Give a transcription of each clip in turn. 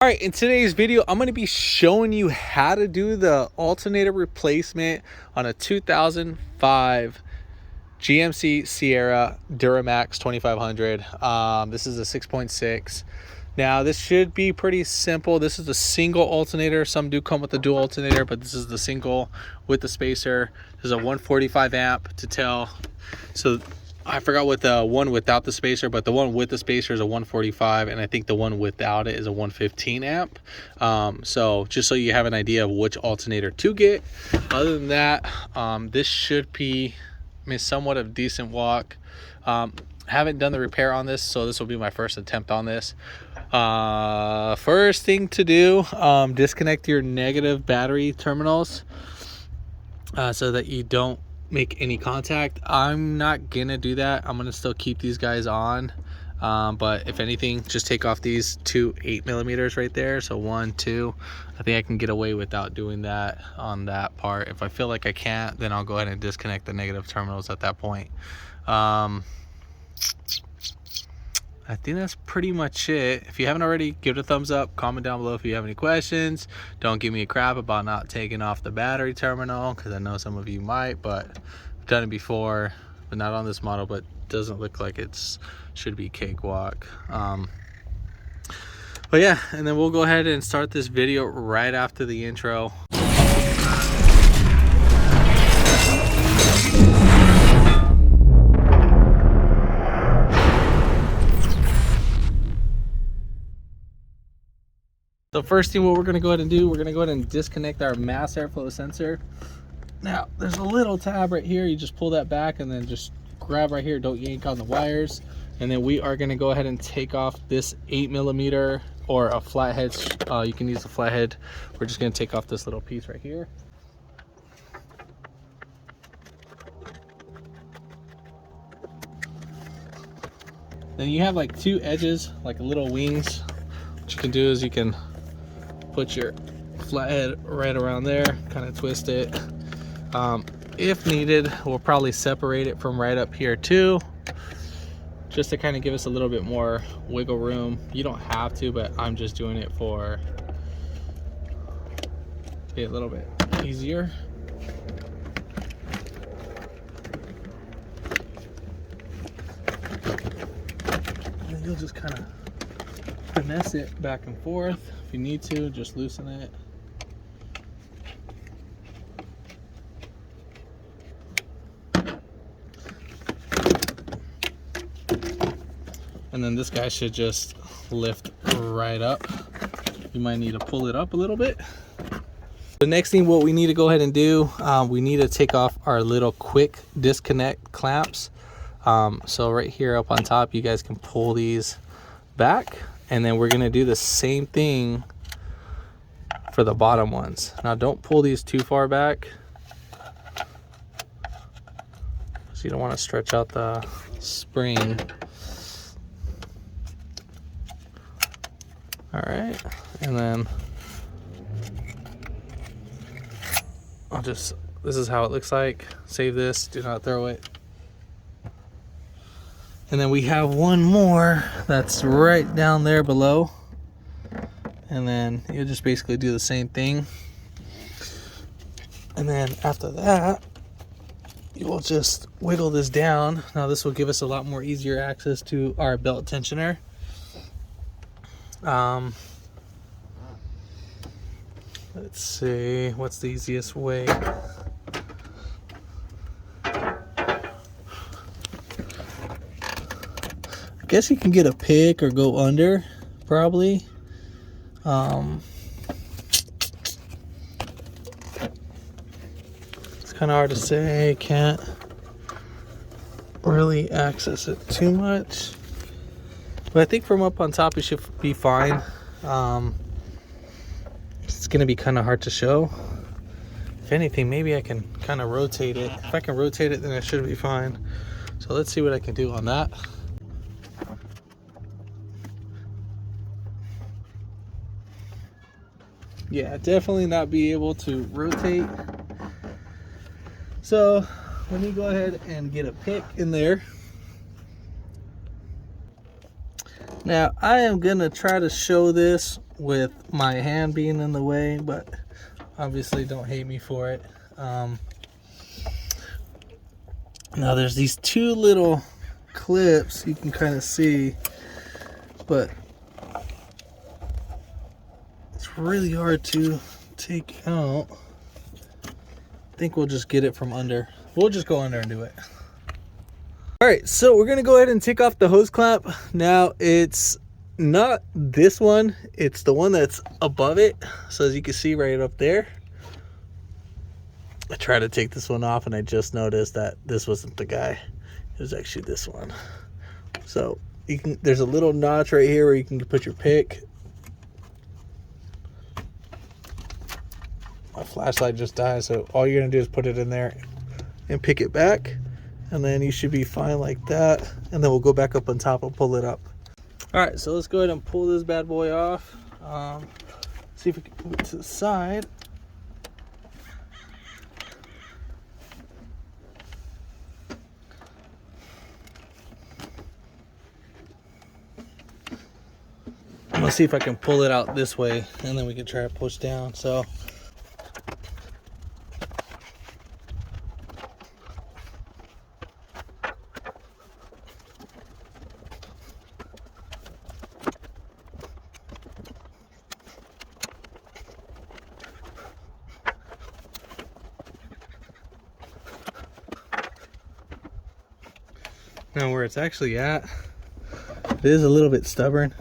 All right, in today's video, I'm going to be showing you how to do the alternator replacement on a 2005 GMC Sierra Duramax 2500. This is a 6.6. Now, this should be pretty simple. This is a single alternator. Some do come with a dual alternator, but this is the single with the spacer. There's a 145 amp to tell. So I forgot what the one without the spacer, but the one with the spacer is a 145, and I think the one without it is a 115 amp. So just so you have an idea of which alternator to get. Other than that, this should be somewhat of a decent walk. Haven't done the repair on this, so this will be my first attempt on this. First thing to do, disconnect your negative battery terminals so that you don't make any contact. I'm not gonna do that. I'm gonna still keep these guys on, but if anything, just take off these two 8mm right there. So 1, 2, I think I can get away without doing that on that part. If I feel like I can't, then I'll go ahead and disconnect the negative terminals at that point. I think that's pretty much it. If you haven't already, give it a thumbs up, comment down below if you have any questions. Don't give me a crap about not taking off the battery terminal, because I know some of you might, but I've done it before, but not on this model, but doesn't look like it's should be cakewalk. But yeah, and then we'll go ahead and start this video right after the intro. The first thing what we're going to go ahead and do, we're going to go ahead and disconnect our mass airflow sensor. Now, there's a little tab right here. You just pull that back and then just grab right here. Don't yank on the wires. And then we are going to go ahead and take off this 8mm or a flathead. You can use a flathead. We're just going to take off this little piece right here. Then you have like two edges, like little wings. What you can do is you can put your flathead right around there, kind of twist it. If needed, we'll probably separate it from right up here too, just to kind of give us a little bit more wiggle room. You don't have to, but I'm just doing it for a little bit easier. And then you'll just kind of finesse it back and forth. If you need to, just loosen it. And then this guy should just lift right up. You might need to pull it up a little bit. The next thing what we need to go ahead and do, we need to take off our little quick disconnect clamps. So right here up on top, you guys can pull these back. And then we're going to do the same thing for the bottom ones. Now don't pull these too far back, so you don't want to stretch out the spring. All right, and then this is how it looks like. Save this, do not throw it. And then we have one more that's right down there below. And then you'll just basically do the same thing. And then after that, you will just wiggle this down. Now this will give us a lot more easier access to our belt tensioner. Let's see, what's the easiest way? I guess you can get a pick or go under, probably. It's kind of hard to say. Can't really access it too much, but I think from up on top it should be fine. It's gonna be kind of hard to show. If anything, maybe I can kind of rotate it. If I can rotate it, then it should be fine. So let's see what I can do on that. Yeah, definitely not be able to rotate. So let me go ahead and get a pick in there. Now I am gonna try to show this with my hand being in the way, but obviously don't hate me for it. Now there's these two little clips you can kind of see, but it's really hard to take out. I think we'll just get it from under. We'll just go under and do it. All right, so we're gonna go ahead and take off the hose clamp. Now it's not this one, it's the one that's above it. So as you can see right up there, I tried to take this one off and I just noticed that this wasn't the guy. It was actually this one. So you can, there's a little notch right here where you can put your pick. My flashlight just died, so all you're gonna do is put it in there and pick it back, and then you should be fine like that. And then we'll go back up on top and pull it up. All right, so let's go ahead and pull this bad boy off. See if we can move it to the side. I'm gonna see if I can pull it out this way, and then we can try to push down. So now where it's actually at, it is a little bit stubborn.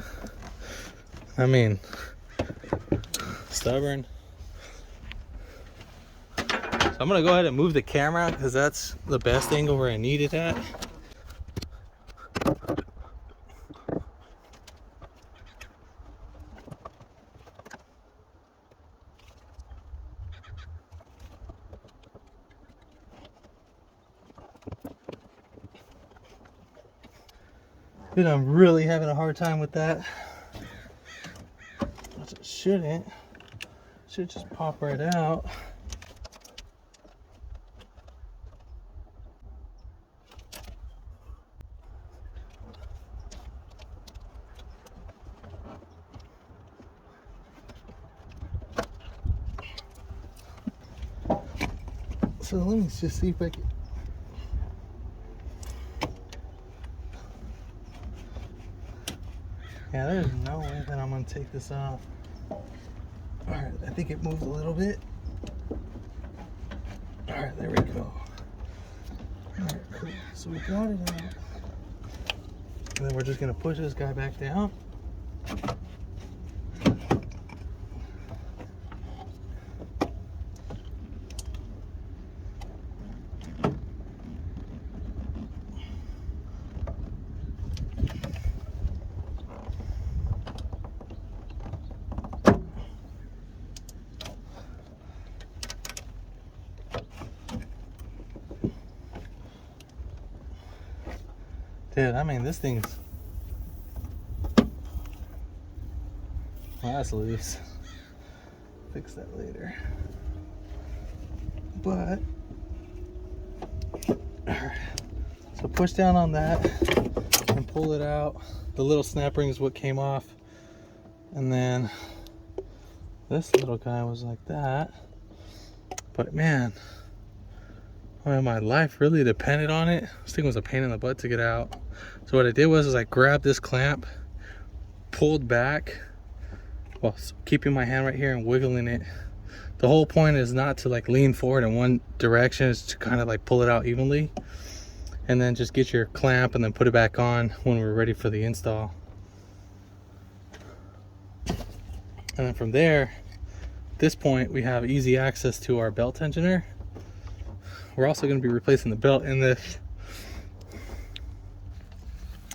I mean, stubborn. So I'm gonna go ahead and move the camera because that's the best angle where I need it at. Dude, I'm really having a hard time with that. It shouldn't. Should just pop right out. So let me just see if I can. Yeah, there's no way that I'm gonna take this off. All right, I think it moved a little bit. All right, there we go. All right, cool. So we got it out. And then we're just gonna push this guy back down. Dude, I mean, this thing's... Well, that's loose. Fix that later. But... Alright. So push down on that and pull it out. The little snap ring is what came off. And then this little guy was like that. But man... I mean, my life really depended on it. This thing was a pain in the butt to get out. So what I did was I grabbed this clamp, pulled back, while keeping my hand right here and wiggling it. The whole point is not to like lean forward in one direction, it's to kind of like pull it out evenly. And then just get your clamp and then put it back on when we're ready for the install. And then from there, at this point, we have easy access to our belt tensioner. We're also going to be replacing the belt in this.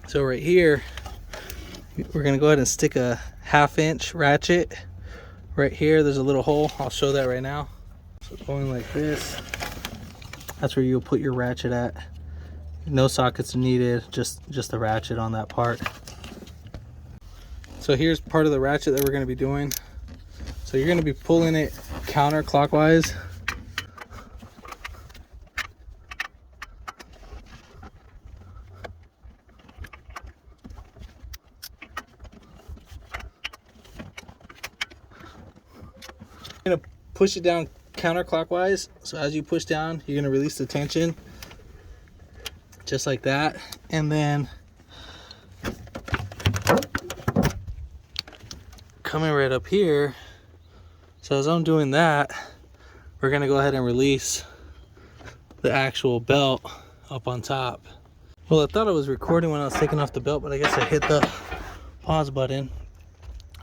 So right here, we're going to go ahead and stick a 1/2 inch ratchet right here. There's a little hole. I'll show that right now. So going like this, that's where you'll put your ratchet at. No sockets are needed, just the ratchet on that part. So here's part of the ratchet that we're going to be doing. So you're going to be pulling it counterclockwise. You're gonna push it down counterclockwise. So as you push down, you're gonna release the tension, just like that. And then coming right up here, so as I'm doing that, we're gonna go ahead and release the actual belt up on top. Well, I thought I was recording when I was taking off the belt, but I guess I hit the pause button.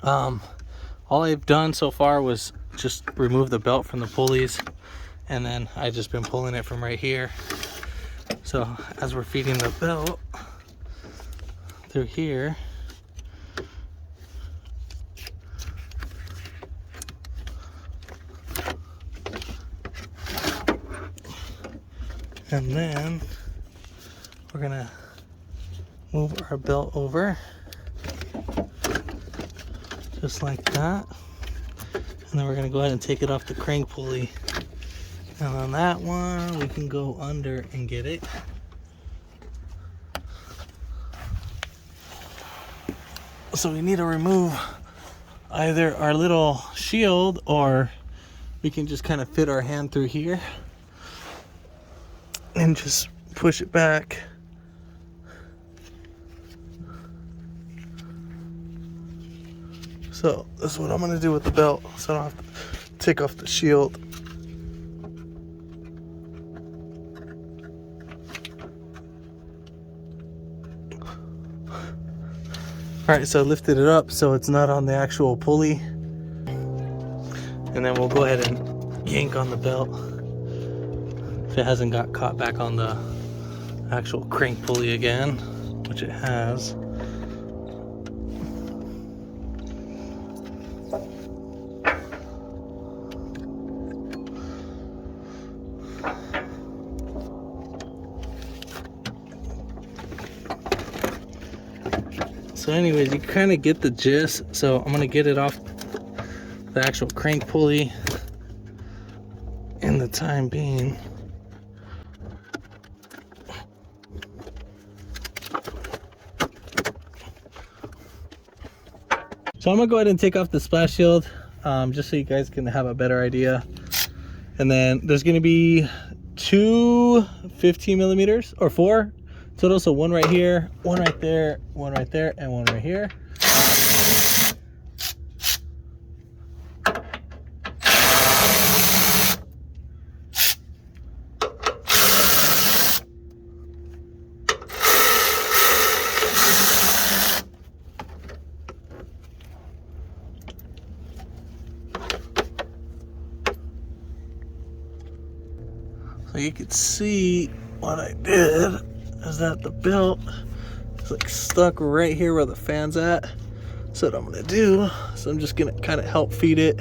All I've done so far was just remove the belt from the pulleys, and then I just been pulling it from right here. So as we're feeding the belt through here, and then we're gonna move our belt over just like that, and then we're gonna go ahead and take it off the crank pulley. And on that one, we can go under and get it. So we need to remove either our little shield, or we can just kind of fit our hand through here and just push it back. So this is what I'm gonna do with the belt, so I don't have to take off the shield. All right, so I lifted it up so it's not on the actual pulley. And then we'll go ahead and yank on the belt if it hasn't got caught back on the actual crank pulley again, which it has. So anyways, you kind of get the gist. So I'm gonna get it off the actual crank pulley in the time being. So I'm gonna go ahead and take off the splash shield, just so you guys can have a better idea. And then there's gonna be two 15 millimeters, or four total, so one right here, one right there, one right there, and one right here. So you can see what I did is that the belt is like stuck right here where the fan's at. So what I'm gonna do, so I'm just gonna kind of help feed it.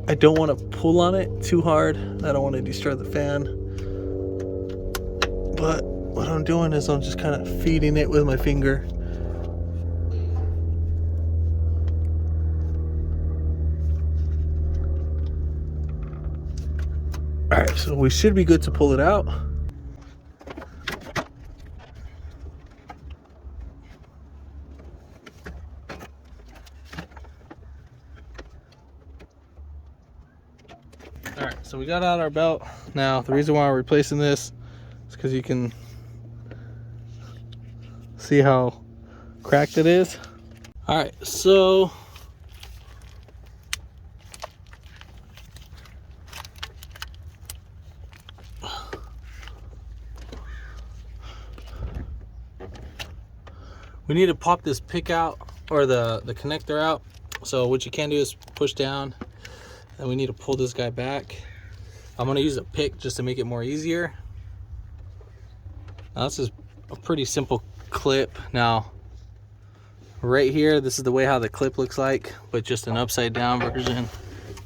I don't want to pull on it too hard. I don't want to destroy the fan. But what I'm doing is I'm just kind of feeding it with my finger. All right, so we should be good to pull it out. All right, so we got out our belt. Now, the reason why we're replacing this is because you can see how cracked it is. All right, so we need to pop this pick out, or the connector out. So what you can do is push down, and we need to pull this guy back. I'm gonna use a pick just to make it more easier. Now this is a pretty simple clip. Now right here, this is the way how the clip looks like, but just an upside down version.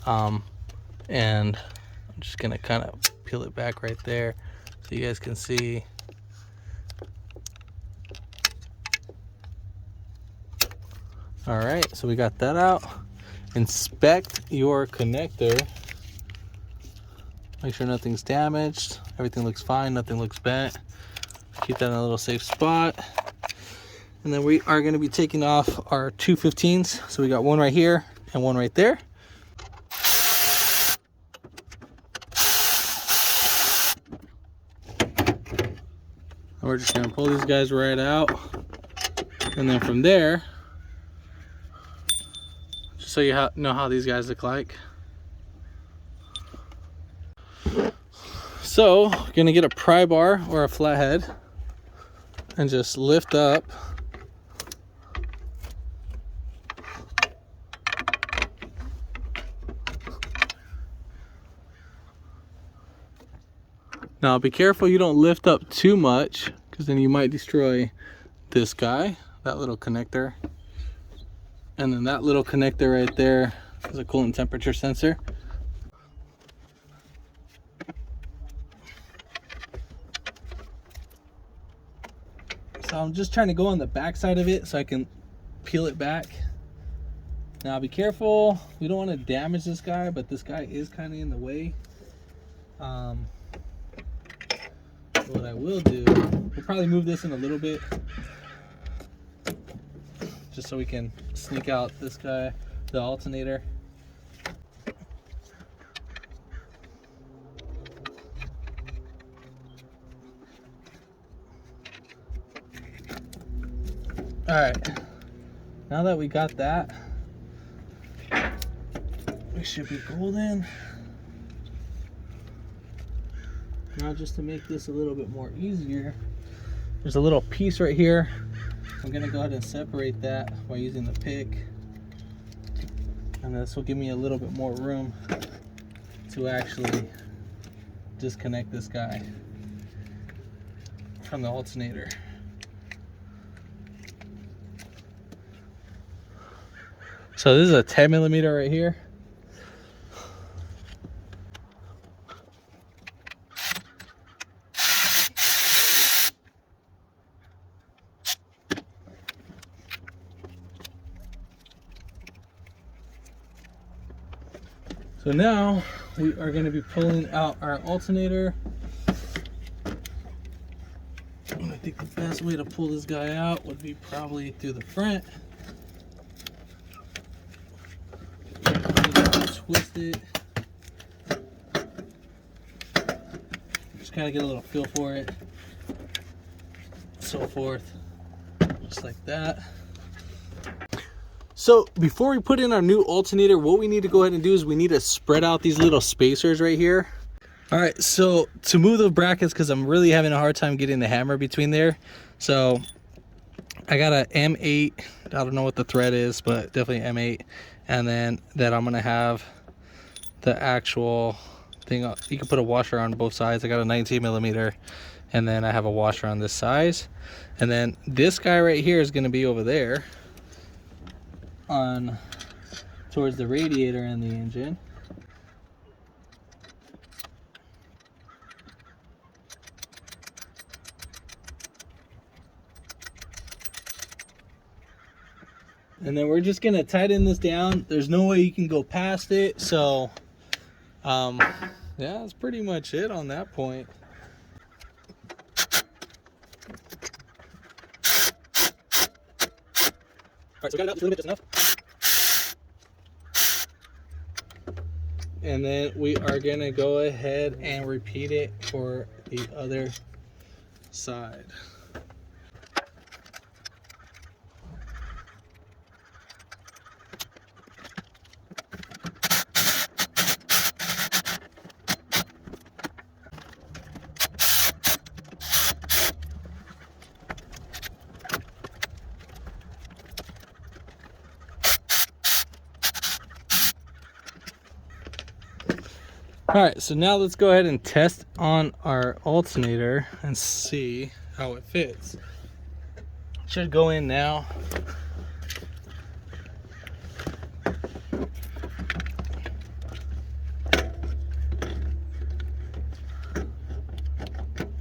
And I'm just gonna kind of peel it back right there so you guys can see. All right, so we got that out. Inspect your connector. Make sure nothing's damaged. Everything looks fine, nothing looks bent. Keep that in a little safe spot. And then we are gonna be taking off our two 15s. So we got one right here and one right there. And we're just gonna pull these guys right out. And then from there, just so you know how these guys look like. So, gonna get a pry bar or a flathead and just lift up. Now be careful you don't lift up too much, because then you might destroy this guy, that little connector. And then that little connector right there is a coolant temperature sensor. So I'm just trying to go on the back side of it so I can peel it back. Now be careful, we don't want to damage this guy, but this guy is kind of in the way. What I will do, we'll probably move this in a little bit just so we can sneak out this guy, the alternator. All right, now that we got that, we should be golden. Now, just to make this a little bit more easier, there's a little piece right here. I'm gonna go ahead and separate that by using the pick, and this will give me a little bit more room to actually disconnect this guy from the alternator. So this is a 10 millimeter right here. So now we are going to be pulling out our alternator. I think the best way to pull this guy out would be probably through the front. Twist it. Just kind of get a little feel for it. So forth. Just like that. So before we put in our new alternator, what we need to go ahead and do is we need to spread out these little spacers right here. All right, so to move the brackets, because I'm really having a hard time getting the hammer between there. So I got a M8, I don't know what the thread is, but definitely M8. And then that I'm gonna have the actual thing, you can put a washer on both sides. I got a 19 millimeter, and then I have a washer on this size. And then this guy right here is gonna be over there on towards the radiator and the engine. And then we're just gonna tighten this down. There's no way you can go past it. So yeah, that's pretty much it on that point. All right, so we got it out just a little bit, just enough. And then we are gonna go ahead and repeat it for the other side. All right, so now let's go ahead and test on our alternator and see how it fits. It should go in now.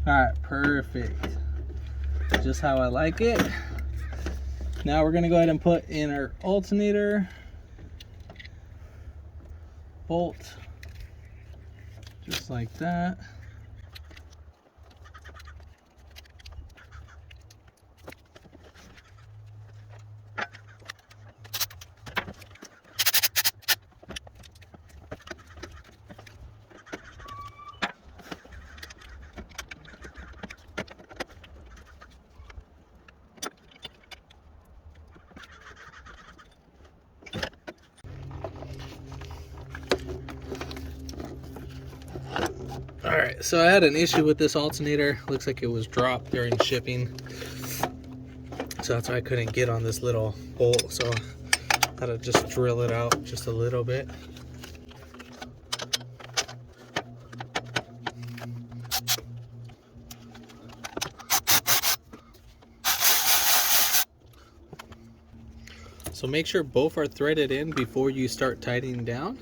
All right, perfect. Just how I like it. Now we're gonna go ahead and put in our alternator bolt. Just like that. so I had an issue with this alternator. Looks like it was dropped during shipping, so that's why I couldn't get on this little bolt, so I had to just drill it out just a little bit. So make sure both are threaded in before you start tightening down.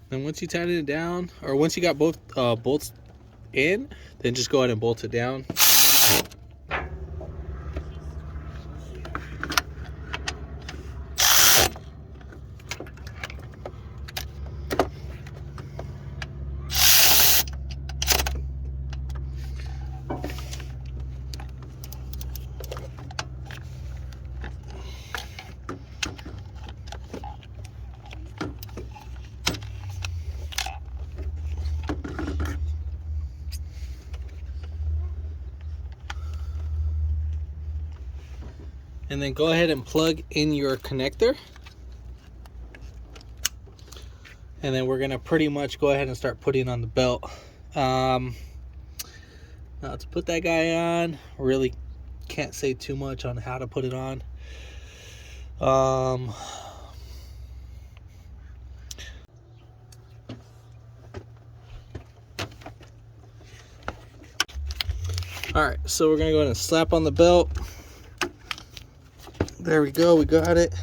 Then once you tighten it down, or once you got both bolts in, then just go ahead and bolt it down. And then go ahead and plug in your connector. And then we're gonna pretty much go ahead and start putting on the belt. Now to put that guy on, really can't say too much on how to put it on. All right, so we're gonna go ahead and slap on the belt. There we go, we got it.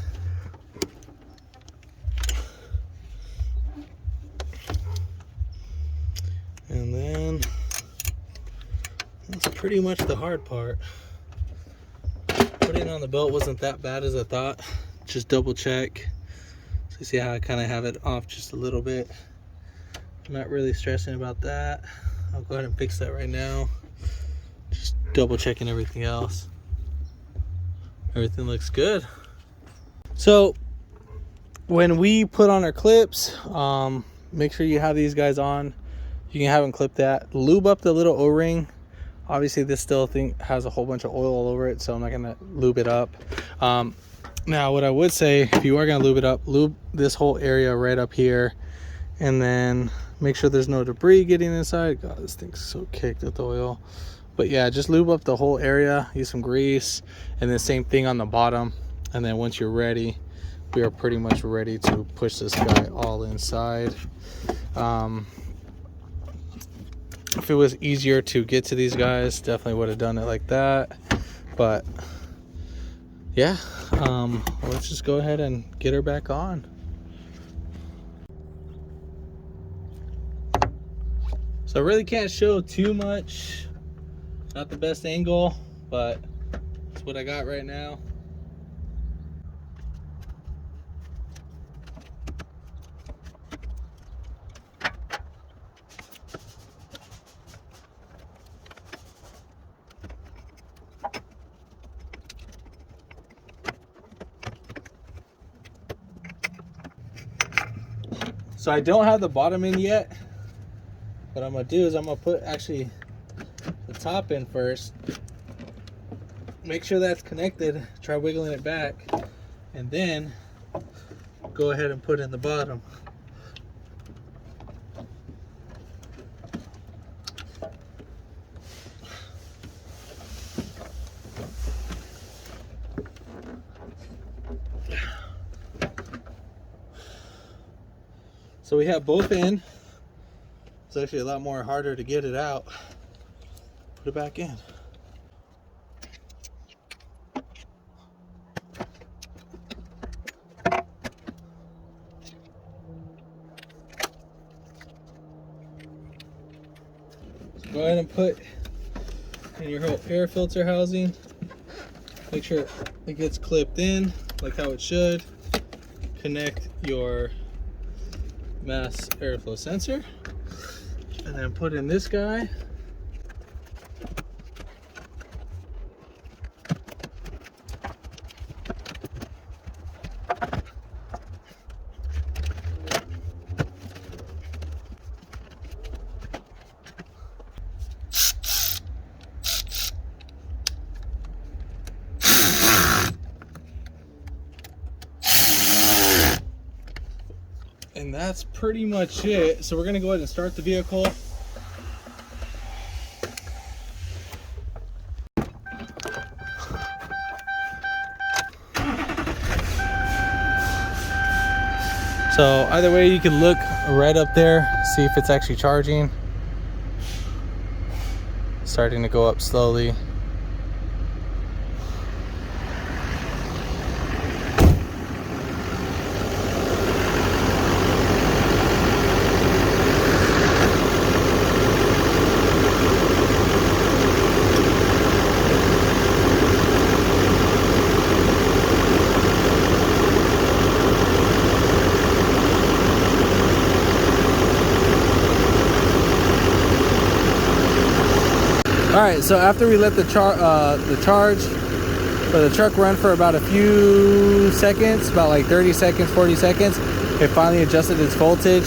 And then that's pretty much the hard part. Putting on the belt wasn't that bad as I thought. Just double check. So you see how I kind of have it off just a little bit. I'm not really stressing about that. I'll go ahead and fix that right now. Just double checking everything else. Everything looks good. So when we put on our clips, make sure you have these guys on. You can have them clip that. Lube up the little O-ring. Obviously this still thing has a whole bunch of oil all over it, so I'm not gonna lube it up. Now what I would say, if you are gonna lube it up, lube this whole area right up here, and then make sure there's no debris getting inside. God, this thing's so caked with oil. But yeah, just lube up the whole area, use some grease, and then same thing on the bottom. And then once you're ready, we are pretty much ready to push this guy all inside. If it was easier to get to these guys, definitely would have done it like that. But yeah, let's just go ahead and get her back on. So I really can't show too much. Not the best angle, but that's what I got right now. So I don't have the bottom in yet. What I'm gonna do is I'm gonna put actually the top in first. Make sure that's connected. Try wiggling it back, and then go ahead and put in the bottom. So we have both in. It's actually a lot more harder to get it out. Put it back in. So go ahead and put in your whole air filter housing. Make sure it gets clipped in like how it should. Connect your mass airflow sensor, and then put in this guy. And that's pretty much it. So we're gonna go ahead and start the vehicle. So either way, you can look right up there, see if it's actually charging. Starting to go up slowly. All right, so after we let the charge or the truck run for about a few seconds, about like 30 seconds, 40 seconds, it finally adjusted its voltage.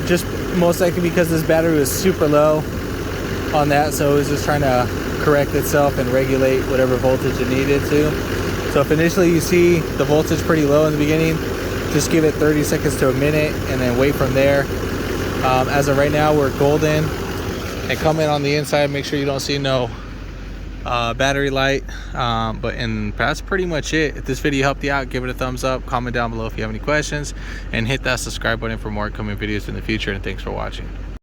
Just most likely because this battery was super low on that, so it was just trying to correct itself and regulate whatever voltage it needed to. So if initially you see the voltage pretty low in the beginning, just give it 30 seconds to a minute and then wait from there. As of right now, we're golden. And come in on the inside, make sure you don't see no battery light. And that's pretty much it. If this video helped you out, give it a thumbs up, comment down below if you have any questions, and hit that subscribe button for more coming videos in the future. And thanks for watching.